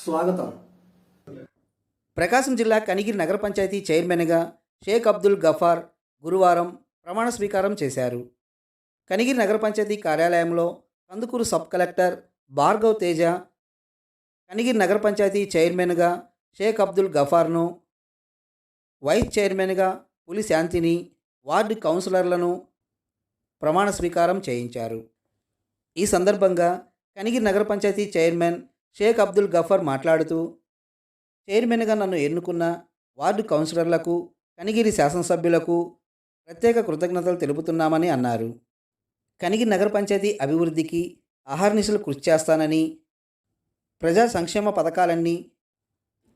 స్వాగతం. ప్రకాశం జిల్లా కనిగిరి నగర పంచాయతీ చైర్మన్గా షేక్ అబ్దుల్ గఫార్ గురువారం ప్రమాణ స్వీకారం చేశారు. కనిగిరి నగర పంచాయతీ కార్యాలయంలో కందుకూరు సబ్ కలెక్టర్ భార్గవ్ తేజ కనిగిరి నగర పంచాయతీ చైర్మన్గా షేక్ అబ్దుల్ గఫార్ను, వైస్ చైర్మన్గా పులి శాంతిని, వార్డు కౌన్సిలర్లను ప్రమాణ స్వీకారం చేయించారు. ఈ సందర్భంగా కనిగిరి నగర పంచాయతీ చైర్మన్ షేక్ అబ్దుల్ గఫార్ మాట్లాడుతూ, చైర్మన్గా నన్ను ఎన్నుకున్న వార్డు కౌన్సిలర్లకు, కనిగిరి శాసనసభ్యులకు ప్రత్యేక కృతజ్ఞతలు తెలుపుతున్నామని అన్నారు. కనిగిరి నగర పంచాయతీ అభివృద్ధికి అహర్నిశలు కృషి చేస్తానని, ప్రజా సంక్షేమ పథకాలన్నీ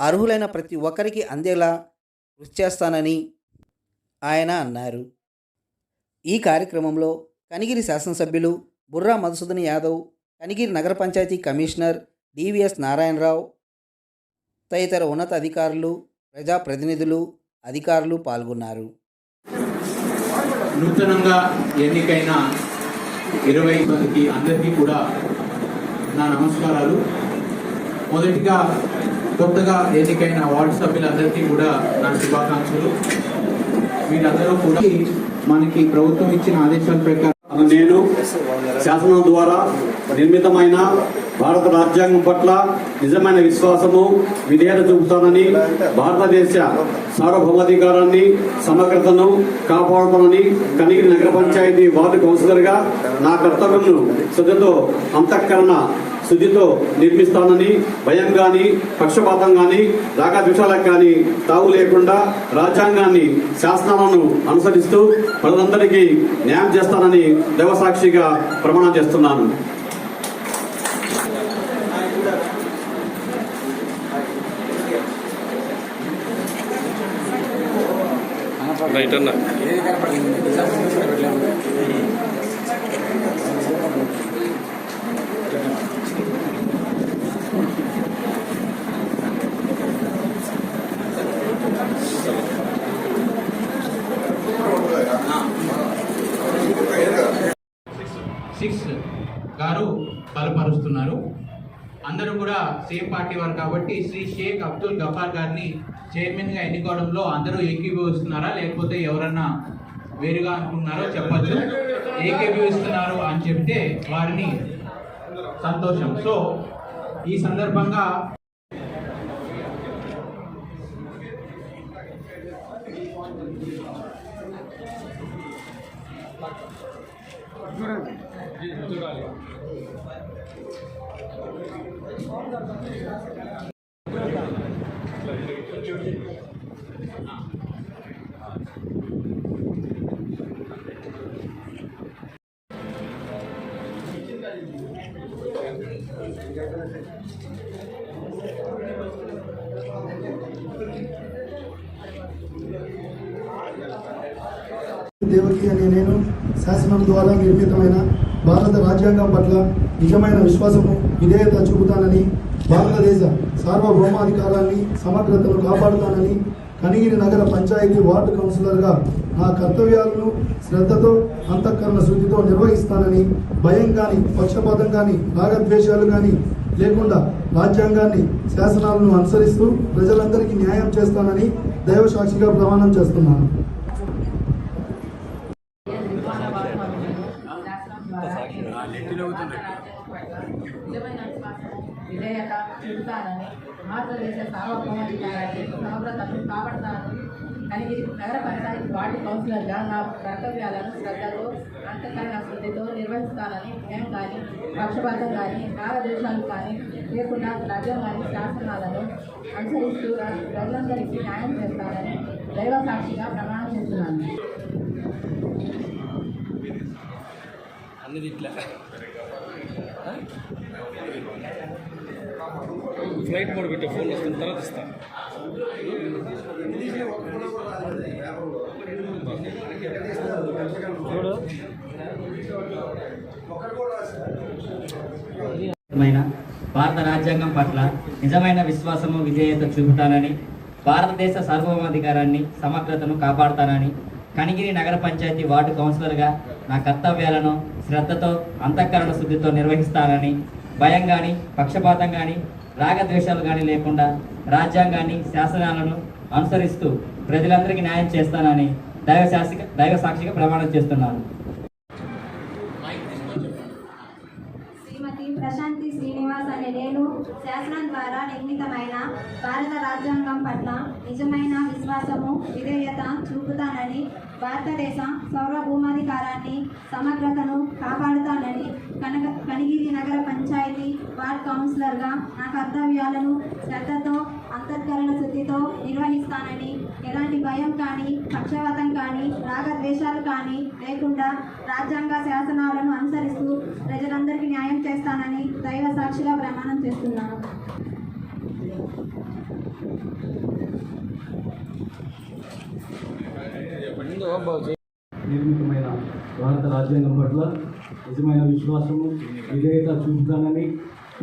అర్హులైన ప్రతి ఒక్కరికి అందేలా కృషి చేస్తానని ఆయన అన్నారు. ఈ కార్యక్రమంలో కనిగిరి శాసనసభ్యులు బుర్రా మధుసూదన్ యాదవ్, కనిగిరి నగర పంచాయతీ కమిషనర్ డివిఎస్ నారాయణరావు తదితర ఉన్నత అధికారులు, ప్రజాప్రతినిధులు, అధికారులు పాల్గొన్నారు. నూతనంగా ఎన్నికైన 20 మందికి అందరికీ కూడా నా నమస్కారాలు. మొదటిగా కొత్తగా ఎన్నికైన వార్డు సభ్యులందరికీ కూడా నా శుభాకాంక్షలు. వీరందరూ కూడా మనకి ప్రభుత్వం ఇచ్చిన ఆదేశాల ప్రకారం నేను శాసనం ద్వారా నిర్మితమైన భారత రాజ్యాంగం పట్ల నిజమైన విశ్వాసము, విధేయత చూపుతానని, భారతదేశ సార్వభౌమాధికారాన్ని, సమగ్రతను కాపాడుతానని కనిగిరి నగర పంచాయతీ వార్డు కౌన్సిలర్గా నా కర్తవ్యంను శ్రద్ధతో, అంతఃకరణ శుద్ధితో నిర్మిస్తానని, భయం కానీ, పక్షపాతం కానీ, రాగద్వేషాలకు కానీ తావు లేకుండా రాజ్యాంగాన్ని, శాసనాలను అనుసరిస్తూ ప్రజలందరికీ న్యాయం చేస్తానని దైవసాక్షిగా ప్రమాణం చేస్తున్నాను. గారు బలపరుస్తున్నారు. అందరూ కూడా సేమ్ పార్టీ వారు కాబట్టి శ్రీ షేక్ అబ్దుల్ గఫార్ గారిని చైర్మన్గా ఎన్నుకోవడంలో అందరూ ఏకీభవిస్తున్నారా, లేకపోతే ఎవరన్నా వేరుగా అనుకున్నారో చెప్పచ్చు. ఏకీభవిస్తున్నారు అని చెప్తే వారిని సంతోషం. సో ఈ సందర్భంగా దేవకి అనే నేను శాసనం ద్వారా నిర్మితమైన భారత రాజ్యాంగం పట్ల నిజమైన విశ్వాసము, విధేయత చూపుతానని, భారతదేశ సార్వభౌమాధికారాన్ని, సమగ్రతను కాపాడుతానని కనిగిరి నగర పంచాయతీ వార్డు కౌన్సిలర్గా నా కర్తవ్యాలను శ్రద్ధతో, అంతఃకరణ శుద్ధితో నిర్వహిస్తానని, భయం కానీ, పక్షపాతం కానీ, రాగద్వేషాలు కానీ లేకుండా రాజ్యాంగాన్ని, శాసనాలను అనుసరిస్తూ ప్రజలందరికీ న్యాయం చేస్తానని దైవసాక్షిగా ప్రమాణం చేస్తున్నాను. విధేయత చూపుతానని, భారతదేశ సార్వభౌమాధికారాన్ని, సమగ్రతను కాపాడుతానని కనిగిరి నగర పంచాయతీ వార్డు కౌన్సిలర్గా నా కర్తవ్యాలను శ్రద్ధతో, అంతఃకరణ శుద్ధితో నిర్వహిస్తానని, భయం కానీ, పక్షపాతం కానీ, రాగద్వేషాలు కానీ లేకుండా రాజ్యాంగాన్ని, శాసనాలను అనుసరిస్తూ ప్రజలందరికీ న్యాయం చేస్తానని దైవ సాక్షిగా ప్రమాణం చేస్తున్నాను. ఫ్లైట్ మోడ్ పెట్టే ఫోన్ వస్తుంది, తర్వాత ఇస్తాను. భారత రాజ్యాంగం పట్ల నిజమైన విశ్వాసము, విధేయత చూపుతానని, భారతదేశ సార్వభౌమాధికారాన్ని, సమగ్రతను కాపాడుతానని కనిగిరి నగర పంచాయతీ వార్డు కౌన్సిలర్గా నా కర్తవ్యాలను శ్రద్ధతో, అంతఃకరణ శుద్ధితో నిర్వహిస్తానని, భయం కానీ, పక్షపాతం కానీ, రాగద్వేషాలు కానీ లేకుండా రాజ్యాంగాన్ని శాసనాలను అనుసరిస్తూ ప్రజలందరికీ న్యాయం చేస్తానని దైవ సాక్షిగా ప్రమాణం చేస్తున్నాను. శ్రీమతి ప్రశాంతి శ్రీనివాస్ అనే నేను శాసనం ద్వారా నిర్మితమైన భారత రాజ్యాంగం పట్ల నిజమైన విశ్వాసము విధేయత చూపుతానని, భారతదేశ సార్వభౌమాధికారాన్ని సమగ్రతను కాపాడుతానని కనిగిరి నగర పంచాయతీ వార్డ్ కౌన్సిలర్గా నా కర్తవ్యాలను శ్రద్ధతో అంతఃకరణ శుద్ధితో నిర్వహిస్తానని, ఎలాంటి భయం కానీ పక్షపాతం కానీ రాగద్వేషాలు కానీ లేకుండా రాజ్యాంగ శాసనాలను అనుసరిస్తూ ప్రజలందరికీ న్యాయం చేస్తానని దైవ సాక్షిగా ప్రమాణం చేస్తున్నాను. నిర్మితమైన భారత రాజ్యాంగం పట్ల నిజమైన విశ్వాసము విధేయత చూపుతానని,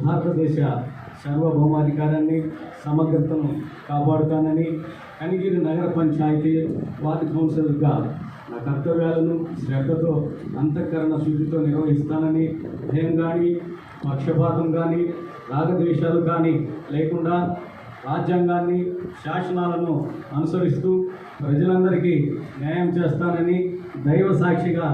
భారతదేశ సార్వభౌమాధికారాన్ని సమగ్రతను కాపాడుతానని కనిగిరి నగర పంచాయతీ వార్డు కౌన్సిలర్గా నా కర్తవ్యాలను శ్రద్ధతో అంతఃకరణ శుద్ధితో నిర్వహిస్తానని, భయం కానీ పక్షపాతం కానీ రాగద్వేషాలు కానీ లేకుండా రాజ్యాంగాన్ని శాసనాలను అనుసరిస్తూ ప్రజలందరికీ న్యాయం చేస్తానని దైవ సాక్షిగా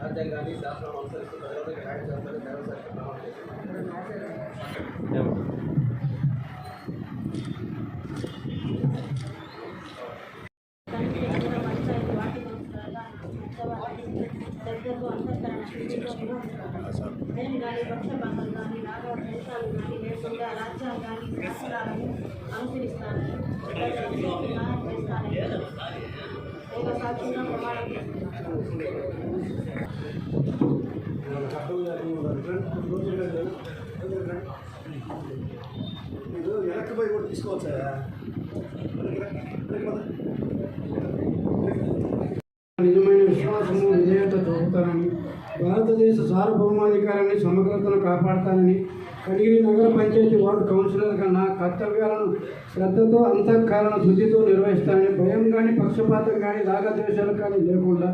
రాజ్యాంగాన్ని శాసనం అనుసరిస్తూ ప్రజలందరికీ న్యాయం చేస్తానని దైవసాక్షిగా ప్రమాణం చేస్తున్నాను. భయం కానీ పక్షపాతం కానీ రాగద్వేషాలు కానీ లేకుండా రాజ్యాంగాన్ని శాసనాలను అనుసరిస్తానని న్యాయం చేస్తానని దైవ సాక్షిగా ప్రమాణం చేస్తున్నాను. వెనక్కి పోయి కూడా తీసుకోవచ్చా? నిజమైన విశ్వాసము విధేయత చూపుతానని, భారతదేశ సార్వభౌమాధికారాన్ని సమగ్రతను కాపాడుతానని కనిగిరి నగర పంచాయతీ వార్డు కౌన్సిలర్గా నా కర్తవ్యాలను శ్రద్ధతో అంతఃకరణ శుద్ధితో నిర్వహిస్తానని, భయం కానీ పక్షపాతం కానీ రాగద్వేషాలు కానీ లేకుండా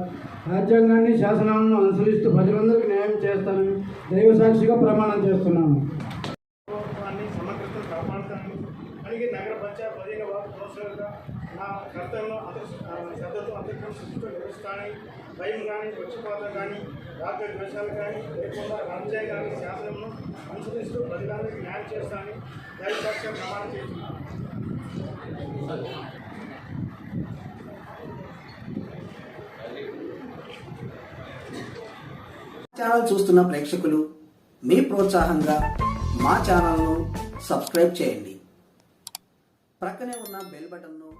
రాజ్యాంగాన్ని శాసనాలను అనుసరిస్తూ ప్రజలందరికీ న్యాయం చేస్తానని దైవ సాక్షిగా ప్రమాణం చేస్తున్నాను. సమగ్రతను కాపాడుతానని కనిగిరి నగర పంచాయతీ 15వ వార్డు కౌన్సిలర్గా నా కర్తవ్యంలో శ్రద్ధతో అంతఃకరణ శుద్ధితో నిర్వహిస్తానని, భయం కానీ పక్షపాతం కానీ రాగద్వేషాలు కానీ లేకుండా రాజ్యాంగాన్ని శాసనంను అనుసరిస్తూ ప్రజలందరికీ న్యాయం చేస్తానని దైవ సాక్షిగా ప్రమాణం చేస్తున్నాను. ఛానల్ చూస్తున్న ప్రేక్షకులు మీ ప్రోత్సాహంగా మా ఛానల్ను సబ్స్క్రైబ్ చేయండి. ప్రక్కనే ఉన్న బెల్ బటన్ను